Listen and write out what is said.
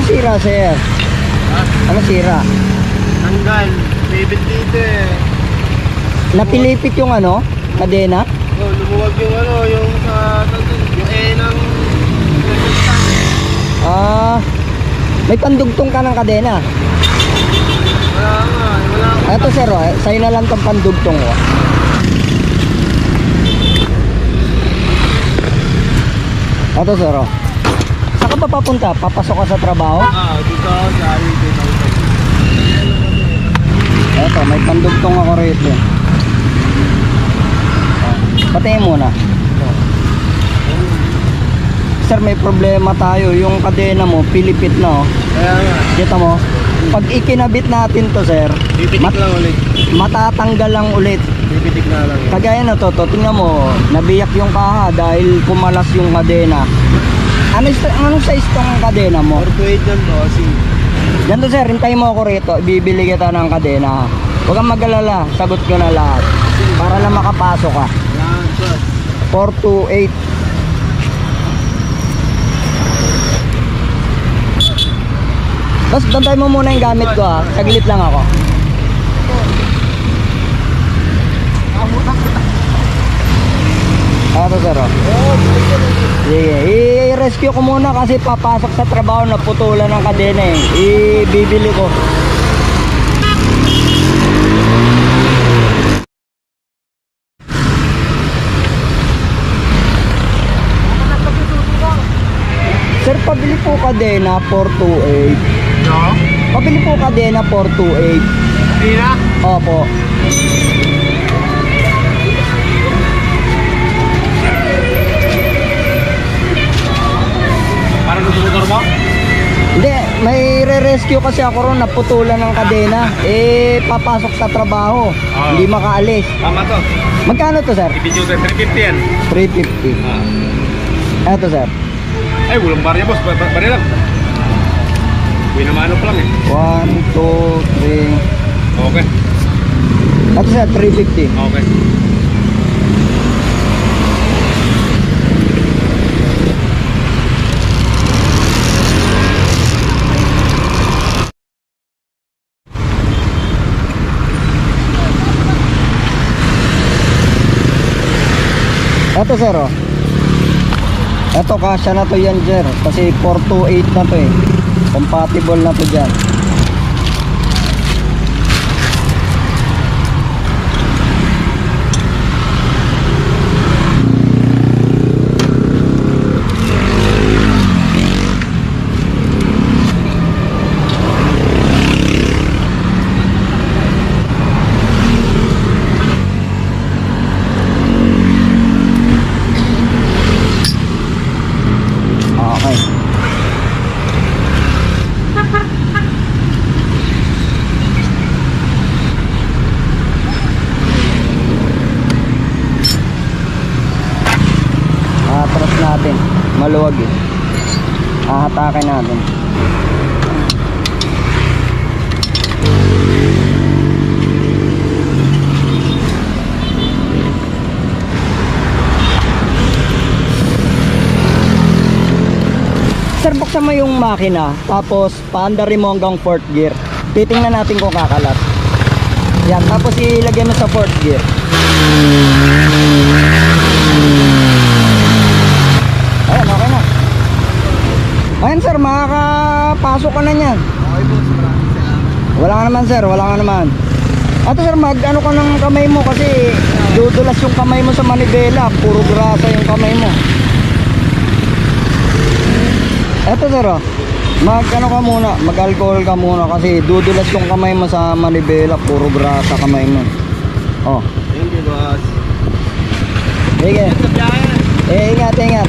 sira, sir? Ha? Ano sira? Tanggal. Bibit dito eh. Napilipit yung ano? Kadena? Oh, lumuwag yung ano, yung sa yung ng Ah, may pandugtong ka ng kadena. wala nga, wala nga. Eto sir, oh, sa'yo na lang tong pandugtong ko. Eto sir, oh. Saan ka ba papunta? Papasok ka sa trabaho? Dito ako sa dito. Eto, may pandugtong ako rito. Patayin muna. Sir, may problema tayo. Yung kadena mo, pilipit na, oh. Kaya nga, Kita mo? Pag ikinabit natin to, sir, bibitik lang ulit. matatanggal lang ulit. Bibitik na lang. Kagaya na to, tingnan mo, nabiyak yung kaha dahil pumalas yung kadena. Anong size tong kadena mo? 428 yan, bossing. Ganito sir, hintayin mo ako rito, ibibili kita ng kadena. Huwag kang mag-alala, sagot ko na lahat. Para lang makapasok ka. Yan, sir. 428. Tapos bantay mo muna yung gamit ko ha. Saglit lang ako. Ito sir oh. Sige, i-rescue ko muna kasi papasok sa trabaho na putulan ng kadena eh. Ibibili ko. Sir, pabili po kadena 428. No? Pabili po kadena 428. Hindi na? Opo. Parang gusto motor mo? Hindi, may re-rescue kasi ako ron, naputulan ng kadena. Papasok sa trabaho. Hindi makaalis. Tama to. Magkano to, sir? Ibigyo sa 350 yan. 350. Eto, sir. Ay, walang barya boss. Barya lang. Uwi na mano pa lang eh. 1, 2, 3. Okay. Eto, sir, 350. Okay. Eto, sir, oh. Eto, kasya na to yan, sir. Kasi 428 na to eh. Compatible na to dyan. Okay. Atras natin. Maluwag eh. Ahatakin natin. Sir, buksan mo yung makina, tapos paandarin mo hanggang 4th gear. Titingnan natin kung kakalat. Yan, tapos ilagay mo sa 4th gear. Ayan, okay na. Ayan sir, makakapasok ka na niyan. Okay boss, maraming salamat. Wala ka naman sir, wala ka naman. Ato sir, ano ka ng kamay mo kasi dudulas yung kamay mo sa manibela. Puro grasa yung kamay mo. Eto sir, oh. Ano ka muna, mag-alcohol ka muna kasi dudulas yung kamay mo sa manibela, puro grasa kamay mo. Oh. Thank you boss. Sige. Sa biyahe. Ingat, ingat.